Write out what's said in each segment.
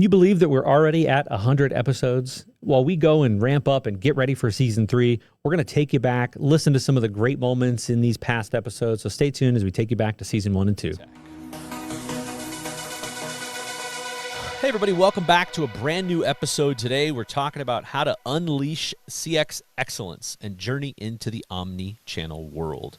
Can you believe that we're already at 100 episodes? While we go and ramp up and get ready for season 3, we're going to take you back, listen to some of the great moments in these past episodes. So stay tuned as we take you back to season 1 and 2. Hey everybody, welcome back to a brand new episode. Today we're talking about how to unleash CX excellence and journey into the omni-channel world.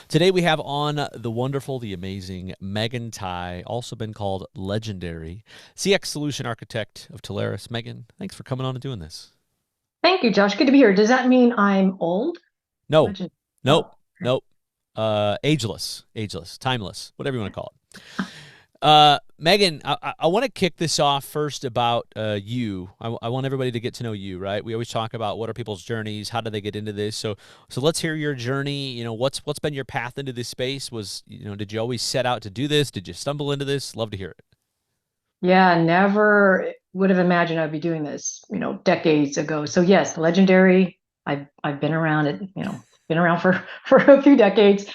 Today we have on the wonderful, the amazing Meagan Thai, also been called legendary, CX solution architect of Telarus. Meagan, thanks for coming on and doing this. Thank you, Josh. Good to be here. Does that mean I'm old? No, nope. Ageless, timeless, whatever you want to call it. Meagan, I want to kick this off first about you. I want everybody to get to know you, right? We always talk about what are people's journeys, how do they get into this. So let's hear your journey. You know, what's been your path into this space? Did you always set out to do this? Did you stumble into this? Love to hear it. Yeah, never would have imagined I'd be doing this, decades ago. So yes, legendary. I've been around it, been around for a few decades.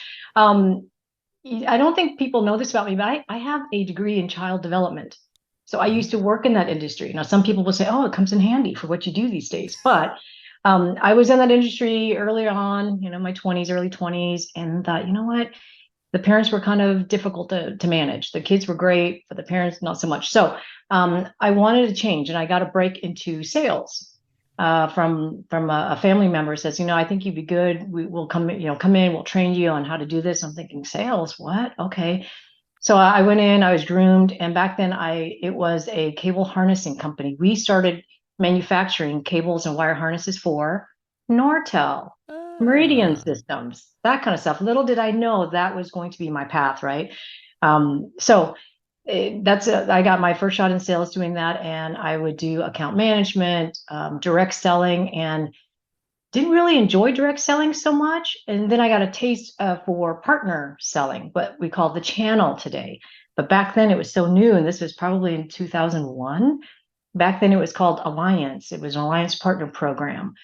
I don't think people know this about me, but I have a degree in child development. So I used to work in that industry. Now, some people will say, oh, it comes in handy for what you do these days. But I was in that industry early on, my 20s, early 20s, and thought, you know what? The parents were kind of difficult to manage. The kids were great, but the parents, not so much. So I wanted to change, and I got a break into sales. From a family member says, I think you'd be good. We'll come in, we'll train you on how to do this. I'm thinking, sales, what? Okay. So I went in, I was groomed. And back then it was a cable harnessing company. We started manufacturing cables and wire harnesses for Nortel, Meridian Systems, that kind of stuff. Little did I know that was going to be my path, right? I got my first shot in sales doing that, and I would do account management, direct selling, and didn't really enjoy direct selling so much. And then I got a taste for partner selling, what we call the channel today. But back then it was so new, and this was probably in 2001. Back then it was called Alliance. It was an Alliance partner program,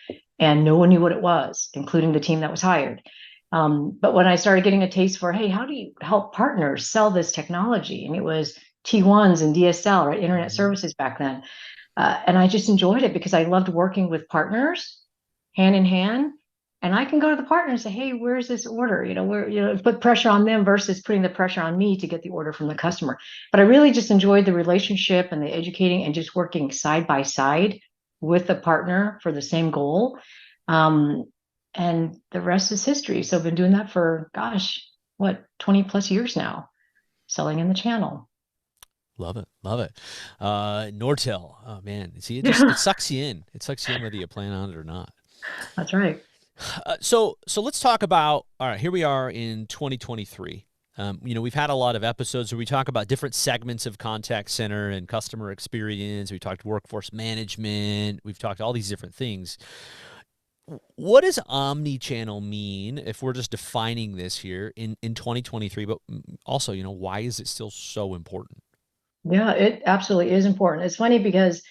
and no one knew what it was, including the team that was hired. But when I started getting a taste for, hey, how do you help partners sell this technology? And it was T1s and DSL, right? Internet services back then. And I just enjoyed it because I loved working with partners hand in hand. And I can go to the partner and say, hey, where's this order? Put pressure on them versus putting the pressure on me to get the order from the customer. But I really just enjoyed the relationship and the educating and just working side by side with the partner for the same goal. And the rest is history. So I've been doing that for, 20 plus years now, selling in the channel. Love it. Nortel. Oh man. See, it sucks you in. It sucks you in whether you plan on it or not. That's right. So let's talk about, all right, here we are in 2023. We've had a lot of episodes where we talk about different segments of contact center and customer experience. We talked workforce management. We've talked all these different things. What does omni-channel mean if we're just defining this here in 2023? But also, why is it still so important? Yeah, it absolutely is important. It's funny because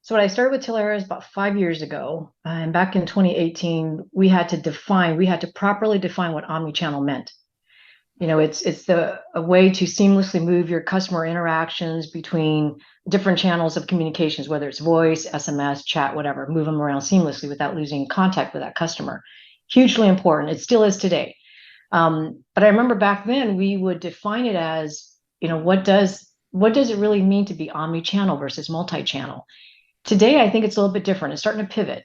when I started with Telarus about 5 years ago, and back in 2018, we had to properly define what omni-channel meant. It's a way to seamlessly move your customer interactions between different channels of communications, whether it's voice, SMS, chat, whatever, move them around seamlessly without losing contact with that customer. Hugely important. It still is today. But I remember back then we would define it as, what does it really mean to be omni-channel versus multi-channel? Today, I think it's a little bit different. It's starting to pivot.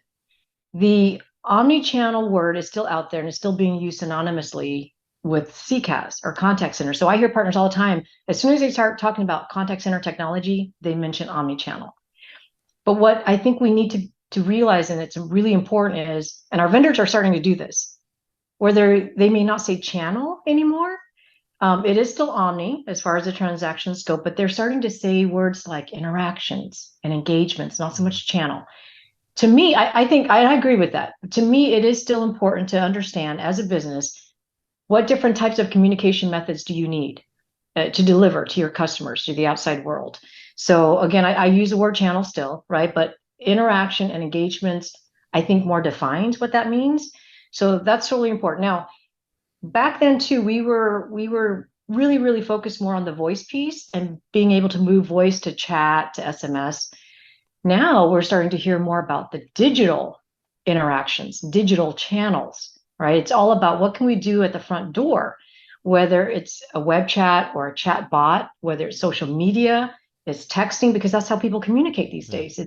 The omni-channel word is still out there and it's still being used synonymously with CCaaS or contact center. So I hear partners all the time, as soon as they start talking about contact center technology, they mention omni-channel. But what I think we need to realize, and it's really important, is, and our vendors are starting to do this, where they may not say channel anymore. It is still omni as far as the transaction scope, but they're starting to say words like interactions and engagements, not so much channel. To me, I think I agree with that. To me, it is still important to understand as a business, what different types of communication methods do you need to deliver to your customers, to the outside world? So again, I use the word channel still, right? But interaction and engagements, I think more defines what that means. So that's really important. Now, back then too, we were really, really focused more on the voice piece and being able to move voice to chat to SMS. Now we're starting to hear more about the digital interactions, digital channels, right? It's all about what can we do at the front door, whether it's a web chat or a chat bot, whether it's social media, it's texting, because that's how people communicate these days.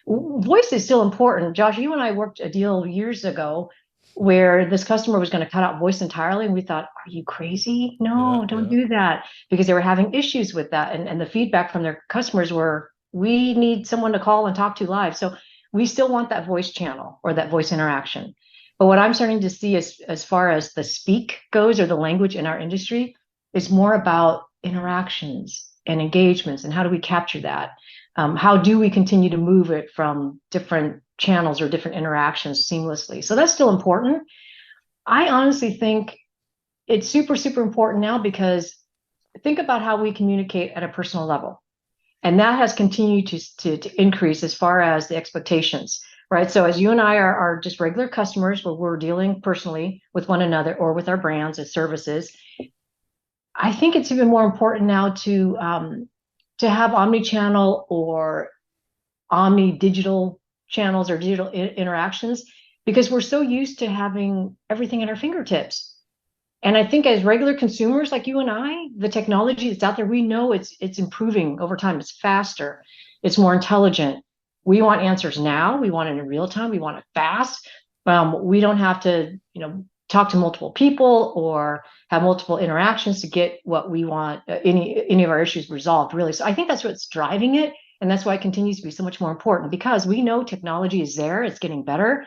Voice is still important. Josh, you and I worked a deal years ago where this customer was going to cut out voice entirely. And we thought, are you crazy? No, don't do that, because they were having issues with that. And the feedback from their customers were, we need someone to call and talk to live. So we still want that voice channel or that voice interaction. But what I'm starting to see as far as the speak goes, or the language in our industry, is more about interactions and engagements, and how do we capture that? How do we continue to move it from different channels or different interactions seamlessly? So that's still important. I honestly think it's super, super important now, because think about how we communicate at a personal level. And that has continued to increase as far as the expectations, right? So as you and I are just regular customers where we're dealing personally with one another or with our brands and services, I think it's even more important now to have omni-channel or omni-digital channels or digital interactions, because we're so used to having everything at our fingertips. And I think as regular consumers like you and I, the technology that's out there, we know it's improving over time. It's faster, it's more intelligent. We want answers now. We want it in real time. We want it fast. We don't have to, talk to multiple people or have multiple interactions to get what we want, any of our issues resolved, really. So I think that's what's driving it. And that's why it continues to be so much more important, because we know technology is there. It's getting better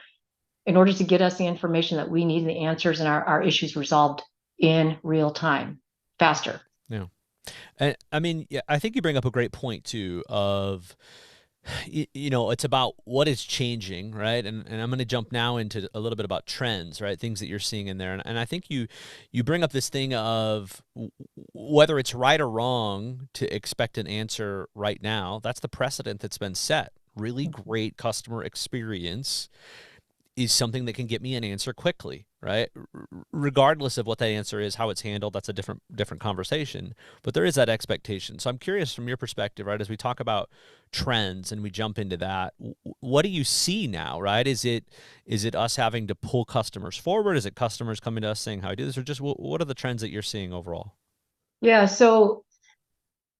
in order to get us the information that we need and the answers and our issues resolved in real time, faster. Yeah. And I mean, yeah, I think you bring up a great point too of, it's about what is changing, right? And I'm going to jump now into a little bit about trends, right? Things that you're seeing in there. And I think you bring up this thing of whether it's right or wrong to expect an answer right now. That's the precedent that's been set. Really great customer experience is something that can get me an answer quickly, right? Regardless of what that answer is, how it's handled, that's a different conversation. But there is that expectation. So I'm curious from your perspective, right, as we talk about trends and we jump into that, what do you see now, right? Is it us having to pull customers forward? Is it customers coming to us saying how I do this? Or just what are the trends that you're seeing overall? Yeah, so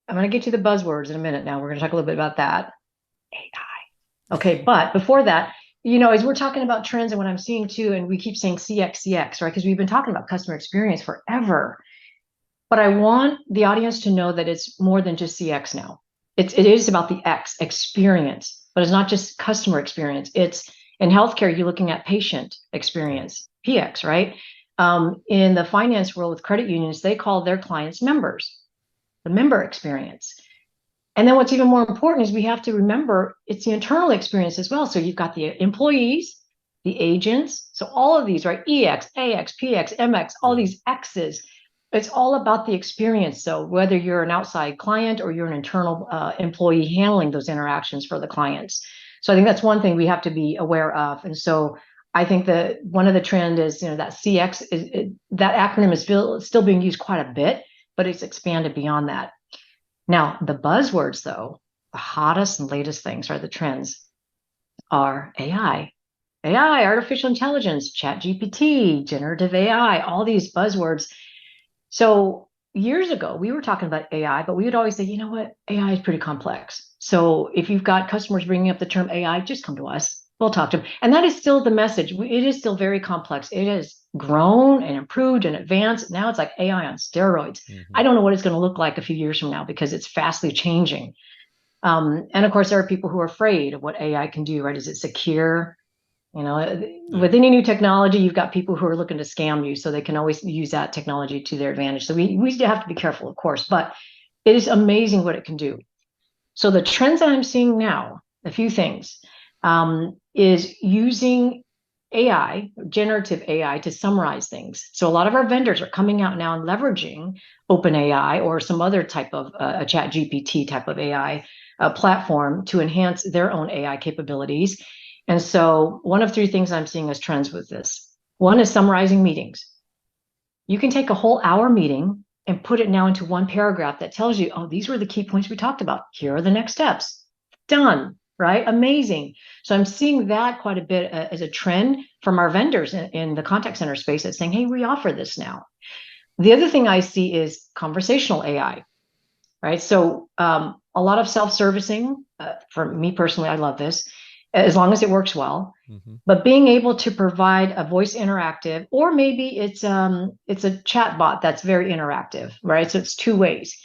I'm going to get to the buzzwords in a minute now. We're going to talk a little bit about that. AI. Okay, but before that, as we're talking about trends and what I'm seeing too, and we keep saying CX, right? Because we've been talking about customer experience forever. But I want the audience to know that it's more than just CX now. It is about the experience, but it's not just customer experience. It's in healthcare, you're looking at patient experience, PX, right? In the finance world with credit unions, they call their clients members, the member experience. And then what's even more important is we have to remember it's the internal experience as well. So you've got the employees, the agents. So all of these, right? EX, AX, PX, MX, all these X's. It's all about the experience. So whether you're an outside client or you're an internal employee handling those interactions for the clients. So I think that's one thing we have to be aware of. And so I think that one of the trend is, that CX, that acronym is still being used quite a bit, but it's expanded beyond that. Now, the buzzwords, though, the hottest and latest things are the trends are AI, artificial intelligence, chat GPT, generative AI, all these buzzwords. So years ago, we were talking about AI, but we would always say, you know what, AI is pretty complex. So if you've got customers bringing up the term AI, just come to us. We'll talk to them. And that is still the message. It is still very complex. It has grown and improved and advanced. Now it's like AI on steroids. Mm-hmm. I don't know what it's going to look like a few years from now, because it's fastly changing. And of course, there are people who are afraid of what AI can do, right? Is it secure? With any new technology, you've got people who are looking to scam you, so they can always use that technology to their advantage. So we have to be careful, of course, but it is amazing what it can do. So the trends that I'm seeing now, a few things, is using AI, generative AI, to summarize things. So a lot of our vendors are coming out now and leveraging OpenAI or some other type of a chat GPT type of AI platform to enhance their own AI capabilities. And so one of three things I'm seeing as trends with this. One is summarizing meetings. You can take a whole hour meeting and put it now into one paragraph that tells you, oh, these were the key points we talked about. Here are the next steps. Done, right? Amazing. So I'm seeing that quite a bit as a trend from our vendors in the contact center space that's saying, hey, we offer this now. The other thing I see is conversational AI, right? So a lot of self-servicing, for me personally, I love this, as long as it works well. Mm-hmm. But being able to provide a voice interactive, or maybe it's a chat bot that's very interactive, right? So it's two ways.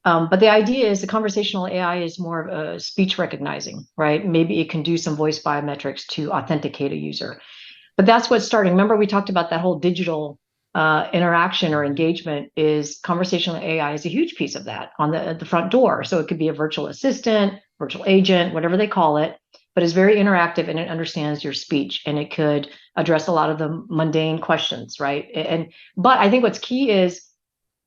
But the idea is the conversational AI is more of speech recognizing, right? Maybe it can do some voice biometrics to authenticate a user. But that's what's starting. Remember, we talked about that whole digital interaction or engagement. Is conversational AI is a huge piece of that on the front door. So it could be a virtual assistant, virtual agent, whatever they call it, but it's very interactive and it understands your speech and it could address a lot of the mundane questions, right? But I think what's key is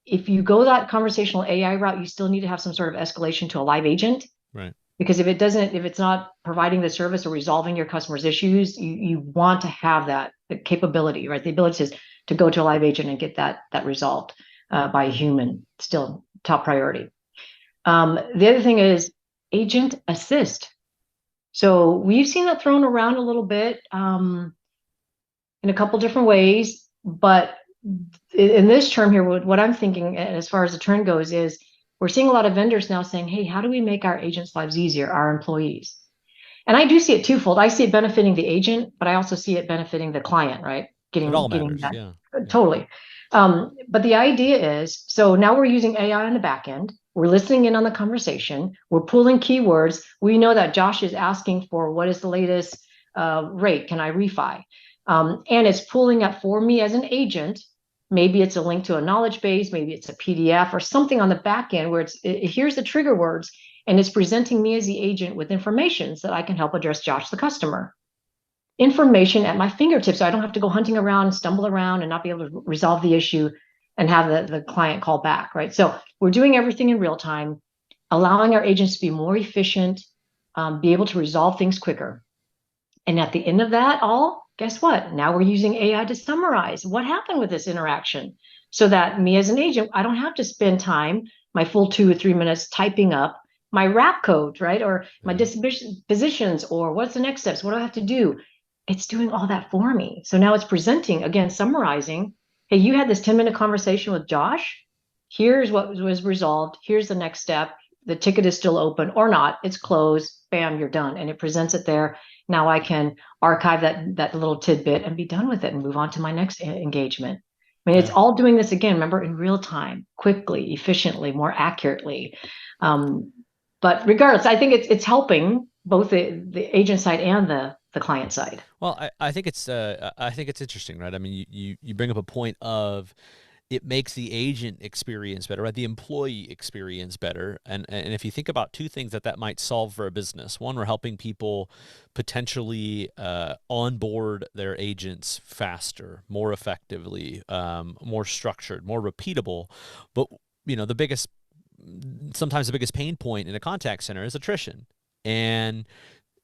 if you go that conversational AI route, you still need to have some sort of escalation to a live agent. Right. Because if it's not providing the service or resolving your customers' issues, you want to have the capability, right? The ability to go to a live agent and get that resolved by a human, still top priority. The other thing is agent assist. So we've seen that thrown around a little bit in a couple different ways, but in this term here, what I'm thinking as far as the trend goes is we're seeing a lot of vendors now saying, hey, how do we make our agents' lives easier, our employees? And I do see it twofold. I see it benefiting the agent, but I also see it benefiting the client, right? It all matters, that. yeah. Totally. But the idea is, so now we're using AI on the back end. We're listening in on the conversation. We're pulling keywords. We know that Josh is asking for what is the latest rate? Can I refi? And it's pulling up for me as an agent. Maybe it's a link to a knowledge base. Maybe it's a PDF or something on the back end where here's the trigger words, and it's presenting me as the agent with information so that I can help address Josh, the customer. Information at my fingertips, so I don't have to go hunting around, stumble around, and not be able to resolve the issue and have the client call back, right? So we're doing everything in real time, allowing our agents to be more efficient, be able to resolve things quicker. And at the end of that all, guess what? Now we're using AI to summarize what happened with this interaction so that me as an agent, I don't have to spend time, my full 2 or 3 minutes typing up my wrap code, right? Or my dispositions, or what's the next steps? What do I have to do? It's doing all that for me. So now it's presenting, again, summarizing, hey, you had this 10-minute conversation with Josh. Here's what was resolved. Here's the next step. The ticket is still open or not. It's closed. Bam, you're done. And it presents it there. Now I can archive that little tidbit and be done with it and move on to my next engagement. I mean, it's all doing this again, remember, in real time, quickly, efficiently, more accurately. But regardless, I think it's helping both the agent side and the client side. Well, I think it's interesting, right? I mean, you bring up a point of it makes the agent experience better, right? The employee experience better. And if you think about two things that might solve for a business, one, we're helping people potentially onboard their agents faster, more effectively, more structured, more repeatable. But, sometimes the biggest pain point in a contact center is attrition. And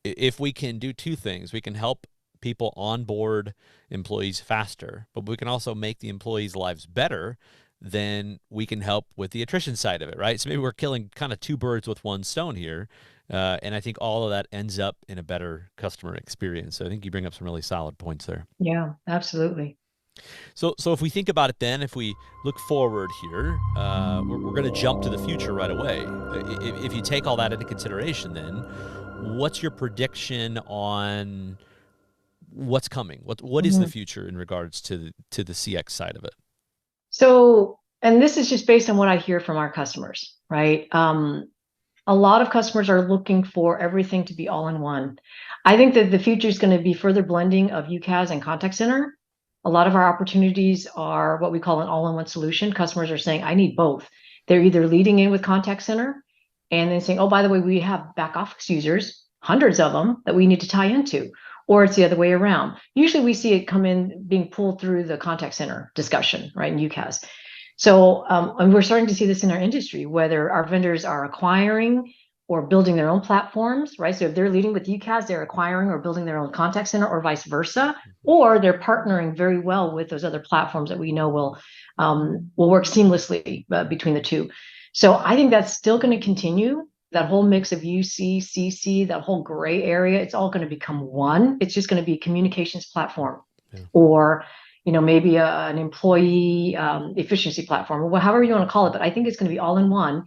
if we can do two things, we can help people onboard employees faster, but we can also make the employees' lives better, then we can help with the attrition side of it, right? So maybe we're killing kind of two birds with one stone here. And I think all of that ends up in a better customer experience. So I think you bring up some really solid points there. Yeah, absolutely. So if we think about it then, if we look forward here, we're going to jump to the future right away. If you take all that into consideration, then what's your prediction on what's coming? What is the future in regards to the CX side of it? So, and this is just based on what I hear from our customers, right? A lot of customers are looking for everything to be all in one. I think that the future is going to be further blending of UCaaS and contact center. A lot of our opportunities are what we call an all-in-one solution. Customers are saying, I need both. They're either leading in with contact center and then saying, oh, by the way, we have back office users, hundreds of them that we need to tie into. Or it's the other way around. Usually we see it come in being pulled through the contact center discussion, right, in UCaaS. So and we're starting to see this in our industry, whether our vendors are acquiring or building their own platforms, right? So if they're leading with UCaaS, they're acquiring or building their own contact center, or vice versa, or they're partnering very well with those other platforms that we know will work seamlessly between the two. So I think that's still going to continue. That whole mix of UC, CC, that whole gray area, it's all going to become one. It's just going to be a communications platform, or maybe an employee efficiency platform, or however you want to call it. But I think it's going to be all in one.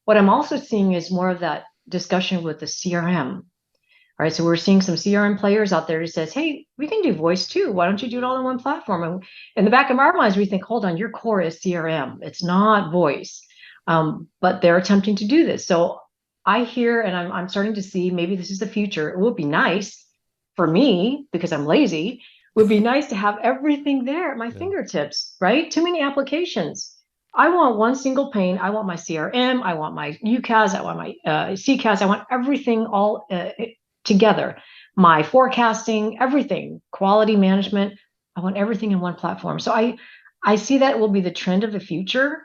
What I'm also seeing is more of that discussion with the CRM. All right, so we're seeing some CRM players out there who says, hey, we can do voice too. Why don't you do it all in one platform? And in the back of our minds, we think, hold on, your core is CRM. It's not voice. But they're attempting to do this. So I hear, and I'm starting to see, maybe this is the future. It would be nice for me, because I'm lazy, it would be nice to have everything there at my fingertips, right? Too many applications. I want one single pane. I want my CRM. I want my UCaaS. I want my CCaaS. I want everything all together. My forecasting, everything, quality management. I want everything in one platform. So I see that will be the trend of the future.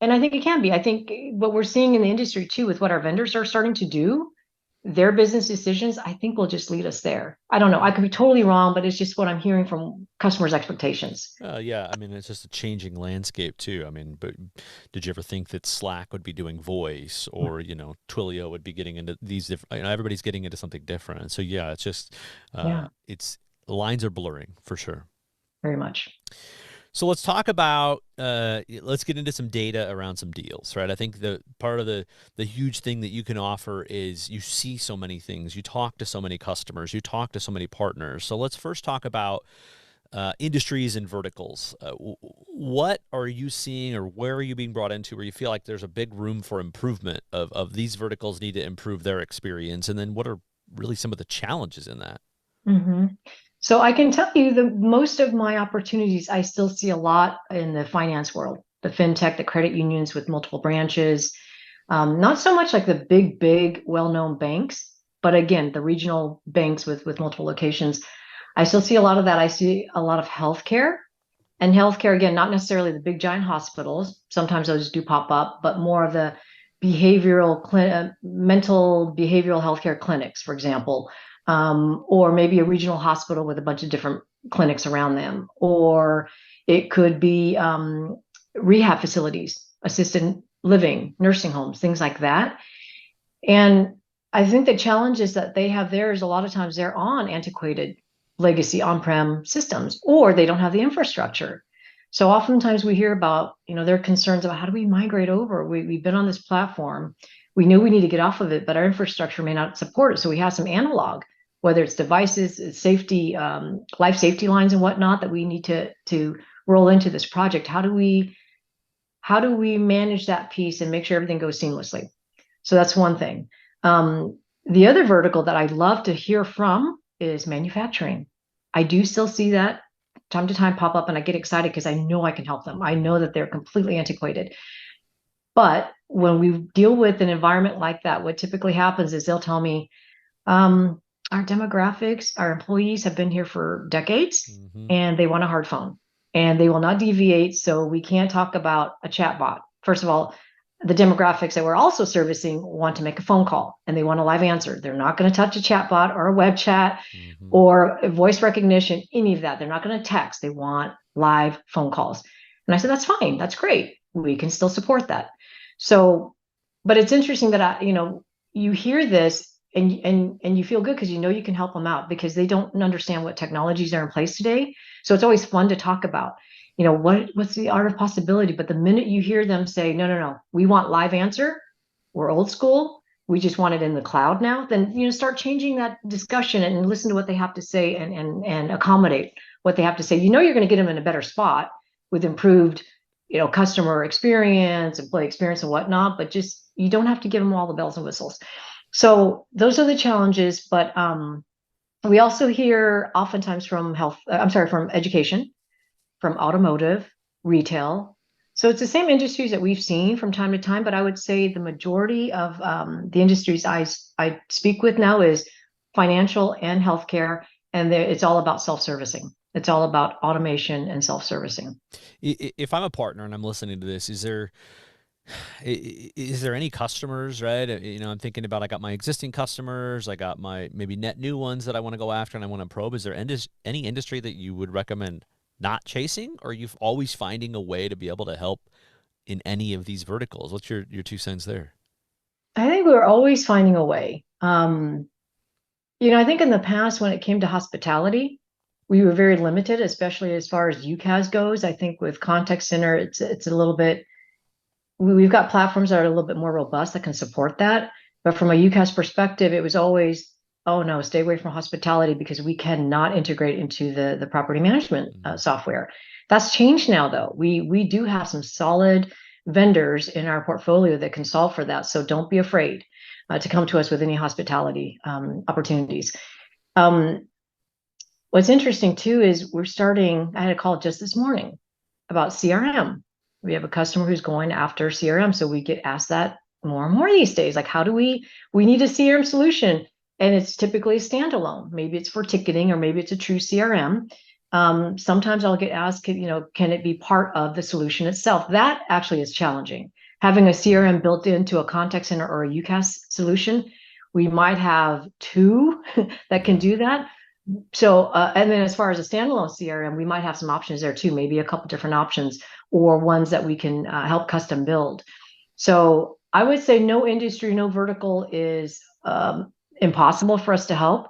And I think it can be. I think what we're seeing in the industry too, with what our vendors are starting to do, their business decisions, I think will just lead us there. I don't know. I could be totally wrong, but it's just what I'm hearing from customers' expectations. Yeah, I mean, it's just a changing landscape too. I mean, but did you ever think that Slack would be doing voice, or Twilio would be getting into these different? Everybody's getting into something different, and so yeah, it's just it's the lines are blurring for sure. Very much. So let's talk about, let's get into some data around some deals, right? I think the part of the huge thing that you can offer is you see so many things, you talk to so many customers, you talk to so many partners. So let's first talk about industries and verticals. What are you seeing, or where are you being brought into where you feel like there's a big room for improvement of these verticals need to improve their experience? And then what are really some of the challenges in that? Mm-hmm. So I can tell you that most of my opportunities, I still see a lot in the finance world, the fintech, the credit unions with multiple branches. Not so much like the big, well-known banks, but again, the regional banks with multiple locations. I still see a lot of that. I see a lot of healthcare, and healthcare, again, not necessarily the big giant hospitals. Sometimes those do pop up, but more of the mental behavioral healthcare clinics, for example. Or maybe a regional hospital with a bunch of different clinics around them. Or it could be rehab facilities, assisted living, nursing homes, things like that. And I think the challenges that they have there is a lot of times they're on antiquated legacy on-prem systems, or they don't have the infrastructure. So oftentimes we hear about, their concerns about how do we migrate over? We've been on this platform. We know we need to get off of it, but our infrastructure may not support it. So we have some analog, whether it's devices, safety, life safety lines and whatnot that we need to roll into this project. How do we manage that piece and make sure everything goes seamlessly? So that's one thing. The other vertical that I'd love to hear from is manufacturing. I do still see that time to time pop up, and I get excited because I know I can help them. I know that they're completely antiquated. But when we deal with an environment like that, what typically happens is they'll tell me, our demographics, our employees have been here for decades, and they want a hard phone, and they will not deviate. So we can't talk about a chatbot. First of all, the demographics that we're also servicing want to make a phone call, and they want a live answer. They're not going to touch a chatbot or a web chat or voice recognition, any of that. They're not going to text. They want live phone calls. And I said, that's fine. That's great. We can still support that. So, but it's interesting that you hear this and you feel good because you can help them out, because they don't understand what technologies are in place today. So it's always fun to talk about, what's the art of possibility. But the minute you hear them say, no, we want live answer, we're old school, we just want it in the cloud now, then start changing that discussion and listen to what they have to say and accommodate what they have to say. You're going to get them in a better spot with improved customer experience, employee experience and whatnot, but just, you don't have to give them all the bells and whistles. So those are the challenges. But we also hear oftentimes from from education, from automotive, retail. So it's the same industries that we've seen from time to time, but I would say the majority of the industries I speak with now is financial and healthcare, and it's all about self-servicing. It's all about automation and self-servicing. If I'm a partner and I'm listening to this, is there Is there any customers, right? I'm thinking about, I got my existing customers, I got my maybe net new ones that I want to go after and I want to probe. Is there any industry that you would recommend not chasing, or are you always finding a way to be able to help in any of these verticals? What's your 2 cents there? I think we're always finding a way. I think in the past, when it came to hospitality, we were very limited, especially as far as UCaaS goes. I think with contact center, it's a little bit, we've got platforms that are a little bit more robust that can support that. But from a UCaaS perspective, it was always, oh no, stay away from hospitality because we cannot integrate into the property management software. That's changed now, though. We do have some solid vendors in our portfolio that can solve for that. So don't be afraid to come to us with any hospitality opportunities. What's interesting too is I had a call just this morning about CRM. We have a customer who's going after CRM. So we get asked that more and more these days. Like, how do we need a CRM solution? And it's typically a standalone. Maybe it's for ticketing, or maybe it's a true CRM. Sometimes I'll get asked, can it be part of the solution itself? That actually is challenging. Having a CRM built into a contact center or a UCaaS solution, we might have two that can do that. So, and then as far as a standalone CRM, we might have some options there too, maybe a couple different options, or ones that we can help custom build. So I would say no industry, no vertical is impossible for us to help.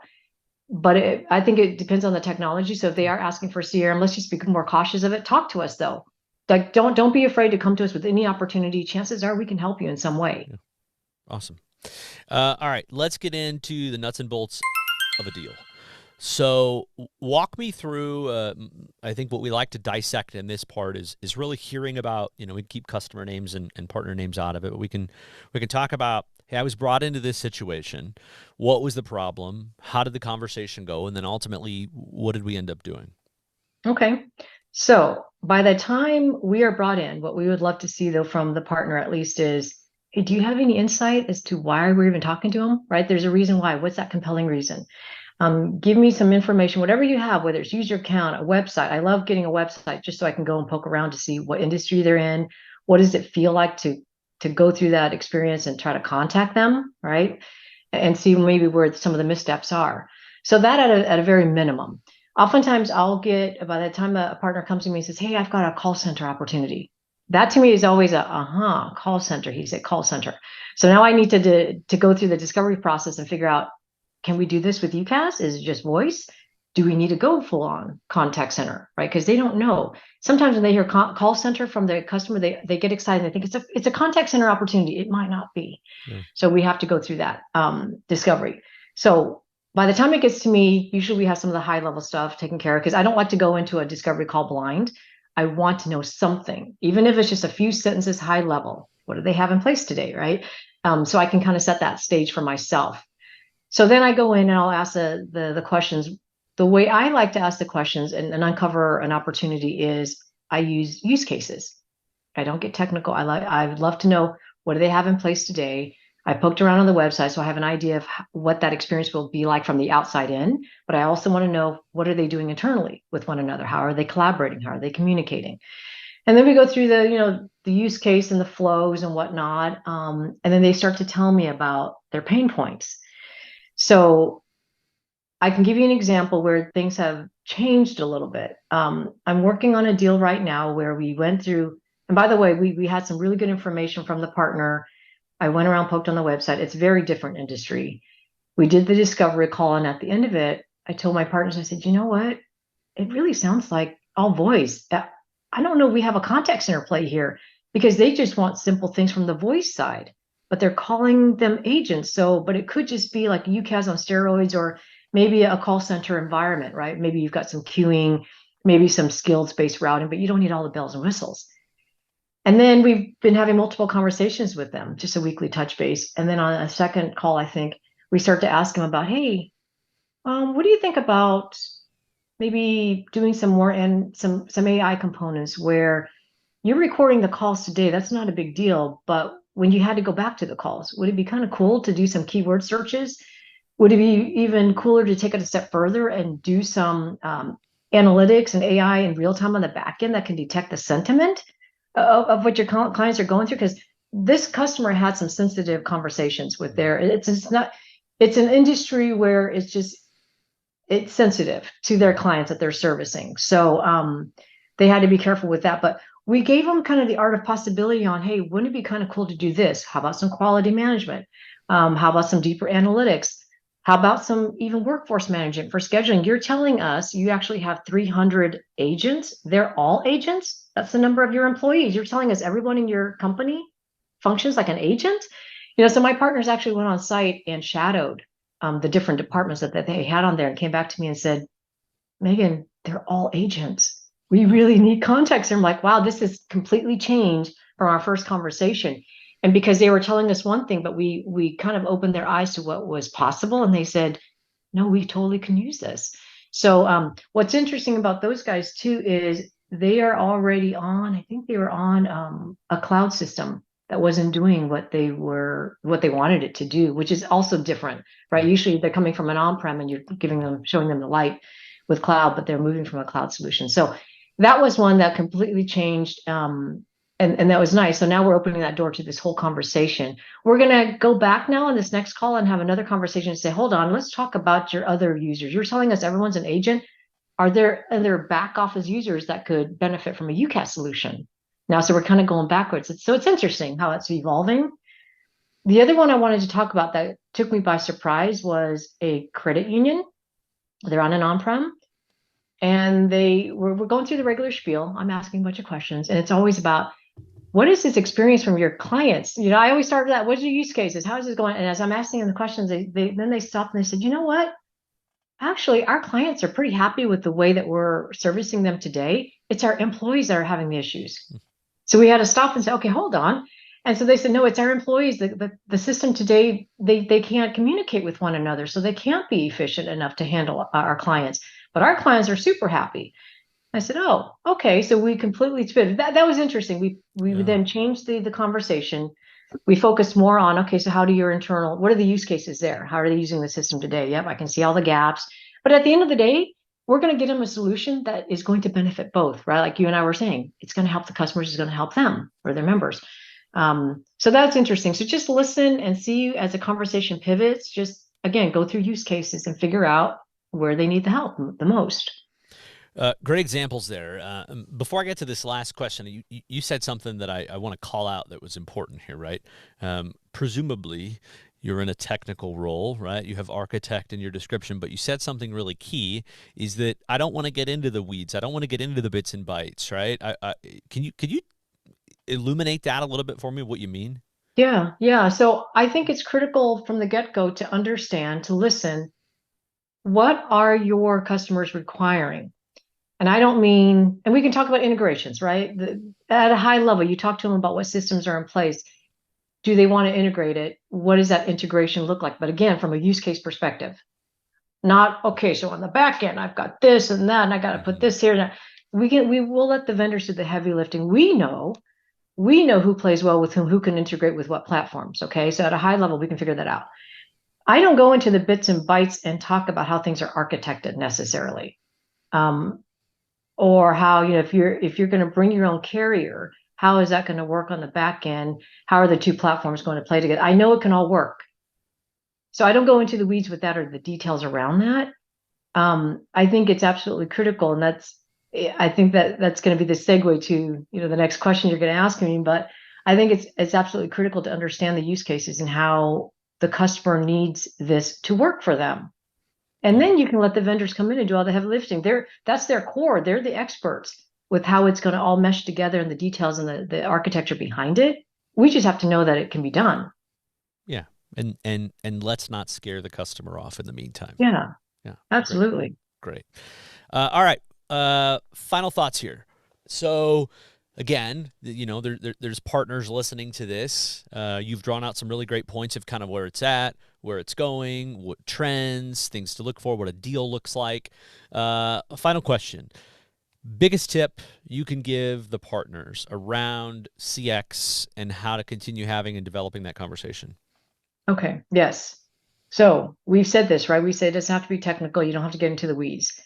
But I think it depends on the technology. So if they are asking for CRM, let's just be more cautious of it. Talk to us though. Like, don't be afraid to come to us with any opportunity. Chances are we can help you in some way. Yeah. Awesome. All right, let's get into the nuts and bolts of a deal. So walk me through, I think what we like to dissect in this part is really hearing about, we keep customer names and partner names out of it, but we can talk about, hey, I was brought into this situation. What was the problem? How did the conversation go? And then ultimately, what did we end up doing? Okay. So by the time we are brought in, what we would love to see though from the partner at least is, hey, do you have any insight as to why we're even talking to them, right? There's a reason why. What's that compelling reason? Give me some information, whatever you have, whether it's user account, a website. I love getting a website just so I can go and poke around to see what industry they're in. What does it feel like to go through that experience and try to contact them, right? And see maybe where some of the missteps are. So that at a very minimum. Oftentimes I'll get, by the time a partner comes to me and says, hey, I've got a call center opportunity. That to me is always call center. He said call center. So now I need to go through the discovery process and figure out, can we do this with UCaaS? Is it just voice? Do we need to go full on contact center, right? Because they don't know. Sometimes when they hear call center from the customer, they get excited. They think it's a contact center opportunity. It might not be. Yeah. So we have to go through that discovery. So by the time it gets to me, usually we have some of the high level stuff taken care of, because I don't like to go into a discovery call blind. I want to know something, even if it's just a few sentences high level. What do they have in place today, right? So I can kind of set that stage for myself. So then I go in and I'll ask the questions. The way I like to ask the questions and uncover an opportunity is I use use cases. I don't get technical. I'd love to know, what do they have in place today? I poked around on the website, so I have an idea of what that experience will be like from the outside in. But I also want to know, what are they doing internally with one another? How are they collaborating? How are they communicating? And then we go through the use case and the flows and whatnot. And then they start to tell me about their pain points. So I can give you an example where things have changed a little bit. I'm working on a deal right now where we went through, and by the way, we had some really good information from the partner. I went around, poked on the website. It's a very different industry. We did the discovery call, and at the end of it, I told my partners, I said, you know what? It really sounds like all voice. I don't know if we have a contact center play here, because they just want simple things from the voice side, but they're calling them agents. So, but it could just be like UCaaS on steroids, or maybe a call center environment, right? Maybe you've got some queuing, maybe some skills-based routing, but you don't need all the bells and whistles. And then we've been having multiple conversations with them, just a weekly touch base. And then on a second call, I think we start to ask them about, hey, what do you think about maybe doing some more and some AI components where you're recording the calls today? That's not a big deal, but when you had to go back to the calls, would it be kind of cool to do some keyword searches? Would it be even cooler to take it a step further and do some analytics and AI in real time on the back end that can detect the sentiment of what your clients are going through? Because this customer had some sensitive conversations with it's an industry where it's sensitive to their clients that they're servicing. So they had to be careful with that. But we gave them kind of the art of possibility on, hey, wouldn't it be kind of cool to do this? How about some quality management? How about some deeper analytics? How about some even workforce management for scheduling? You're telling us you actually have 300 agents. They're all agents. That's the number of your employees. You're telling us everyone in your company functions like an agent. So my partners actually went on site and shadowed the different departments that they had on there and came back to me and said, Meagan, they're all agents. We really need context. And I'm like, wow, this has completely changed from our first conversation. And because they were telling us one thing, but we kind of opened their eyes to what was possible. And they said, no, we totally can use this. So what's interesting about those guys too is they are already on, I think they were on a cloud system that wasn't doing what they wanted it to do, which is also different, right? Usually they're coming from an on-prem and you're showing them the light with cloud, but they're moving from a cloud solution. So that was one that completely changed. And that was nice. So now we're opening that door to this whole conversation. We're going to go back now on this next call and have another conversation and say, hold on, let's talk about your other users. You're telling us everyone's an agent. Are there other back office users that could benefit from a UCaaS solution? Now, so we're kind of going backwards. So it's interesting how it's evolving. The other one I wanted to talk about that took me by surprise was a credit union. They're on an on-prem. And we're going through the regular spiel. I'm asking a bunch of questions. And it's always about, what is this experience from your clients? I always start with that. What are your use cases? How is this going? And as I'm asking them the questions, then they stopped and they said, you know what? Actually, our clients are pretty happy with the way that we're servicing them today. It's our employees that are having the issues. So we had to stop and say, okay, hold on. And so they said, no, it's our employees. The system today, they can't communicate with one another. So they can't be efficient enough to handle our clients. But our clients are super happy. I said, oh, okay. So we completely pivoted. That was interesting. We then changed the conversation. We focused more on, okay, so what are the use cases there? How are they using the system today? Yep, I can see all the gaps. But at the end of the day, we're going to get them a solution that is going to benefit both, right? Like you and I were saying, it's going to help the customers, it's going to help them or their members. So that's interesting. So just listen and see as the conversation pivots, just again, go through use cases and figure out where they need the help the most. Great examples there. Before I get to this last question, you said something that I want to call out that was important here, right? Presumably, you're in a technical role, right? You have architect in your description, but you said something really key, is that I don't want to get into the weeds. I don't want to get into the bits and bytes, right? Can you illuminate that a little bit for me, what you mean? Yeah. So I think it's critical from the get-go to understand, to listen, what are your customers requiring? And I don't mean, and we can talk about integrations, right? At a high level, you talk to them about what systems are in place. Do they want to integrate it? What does that integration look like? But again, from a use case perspective, not, okay, so on the back end, I've got this and that, and I got to put this here. Now, we will let the vendors do the heavy lifting. We know who plays well with who can integrate with what platforms. Okay. So at a high level, we can figure that out. I don't go into the bits and bytes and talk about how things are architected necessarily. Or how, if you're going to bring your own carrier, how is that going to work on the back end? How are the two platforms going to play together? I know it can all work. So I don't go into the weeds with that or the details around that. I think it's absolutely critical. And I think that's going to be the segue to, the next question you're going to ask me. But I think it's absolutely critical to understand the use cases and how the customer needs this to work for them. And then you can let the vendors come in and do all the heavy lifting. That's their core. They're the experts with how it's going to all mesh together and the details and the architecture behind it. We just have to know that it can be done. Yeah. And let's not scare the customer off in the meantime. Yeah. Absolutely. Great. All right. Final thoughts here. So again, there's partners listening to this. You've drawn out some really great points of kind of where it's at, where it's going, what trends, things to look for, what a deal looks like. A final question. Biggest tip you can give the partners around CX and how to continue having and developing that conversation. Okay. Yes. So we've said this, right? We say it doesn't have to be technical. You don't have to get into the weeds.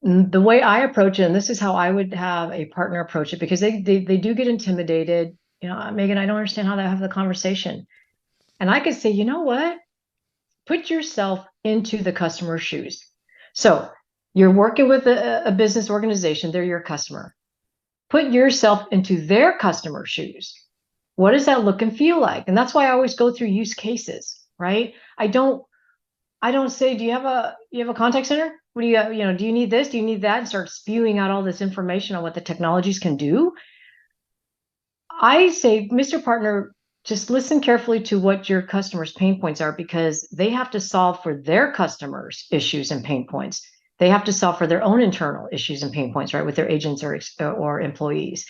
The way I approach it, and this is how I would have a partner approach it, because they do get intimidated. Meagan, I don't understand how to have the conversation. And I could say, you know what? Put yourself into the customer's shoes. So you're working with a business organization, they're your customer. Put yourself into their customer's shoes. What does that look and feel like? And that's why I always go through use cases, right? I don't say, do you have a contact center? What do you, do you need this? Do you need that? And start spewing out all this information on what the technologies can do. I say, Mr. Partner, just listen carefully to what your customers' pain points are, because they have to solve for their customers' issues and pain points. They have to solve for their own internal issues and pain points, right, with their agents or employees.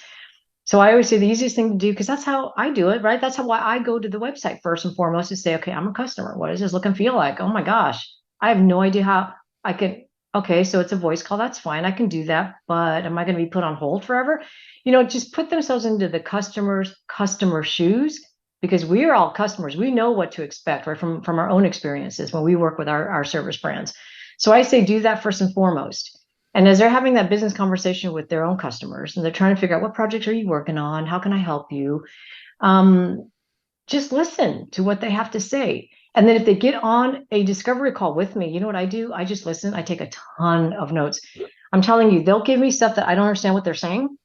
So I always say the easiest thing to do, because that's how I do it, right? That's why I go to the website first and foremost to say, okay, I'm a customer. What does this look and feel like? Oh my gosh, I have no idea how I can. Okay, so it's a voice call. That's fine. I can do that. But am I going to be put on hold forever? Just put themselves into the customer shoes, because we are all customers. We know what to expect, right, from our own experiences when we work with our service brands. So I say do that first and foremost. And as they're having that business conversation with their own customers, and they're trying to figure out, what projects are you working on? How can I help you? Just listen to what they have to say. And then if they get on a discovery call with me, you know what I do? I just listen. I take a ton of notes. I'm telling you, they'll give me stuff that I don't understand what they're saying,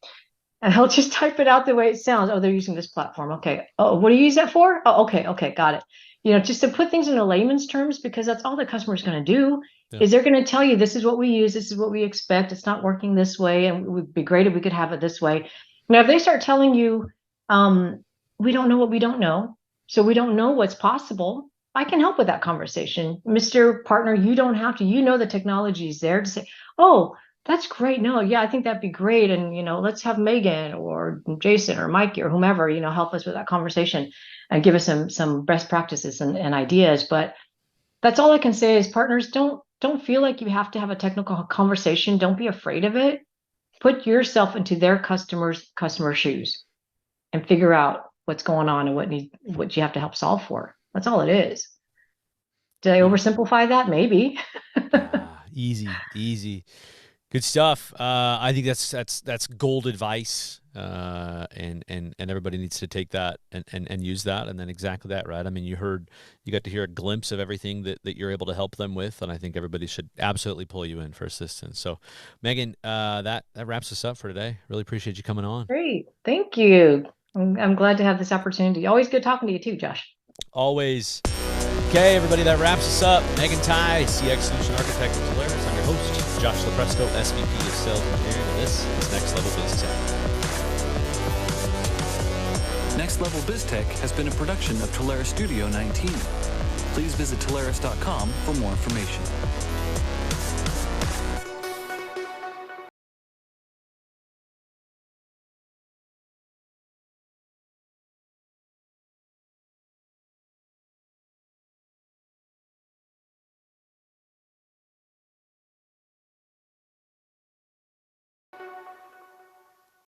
and I'll just type it out the way it sounds. Oh, they're using this platform. Okay. Oh, what do you use that for? Oh, okay. Okay. Got it. Just to put things into layman's terms, because that's all the customer's going to do. Yeah. Is they're going to tell you, this is what we use. This is what we expect. It's not working this way. And it would be great if we could have it this way. Now, if they start telling you, we don't know what we don't know, so we don't know what's possible, I can help with that conversation. Mr. Partner, you don't have to, the technology is there to say, oh, that's great. No, yeah, I think that'd be great. And, let's have Meagan or Jason or Mikey or whomever, help us with that conversation and give us some best practices and ideas. But that's all I can say is, partners, don't feel like you have to have a technical conversation. Don't be afraid of it. Put yourself into their customer shoes and figure out what's going on and what you have to help solve for. That's all it is. Did I oversimplify that? Maybe. Easy. Good stuff. I think that's gold advice, and everybody needs to take that and use that, and then exactly that, right? I mean, you got to hear a glimpse of everything that you're able to help them with, and I think everybody should absolutely pull you in for assistance. So, Meagan, that wraps us up for today. Really appreciate you coming on. Great, thank you. I'm glad to have this opportunity. Always good talking to you too, Josh. Always. Okay, everybody, that wraps us up. Meagan Thai, CX Solution Architect of Telarus. I'm your host, Josh Lopresto, SVP of Sales Engineering, and this is Next Level Biz Tech. Next Level Biz Tech has been a production of Telarus Studio 19. Please visit Telarus.com for more information.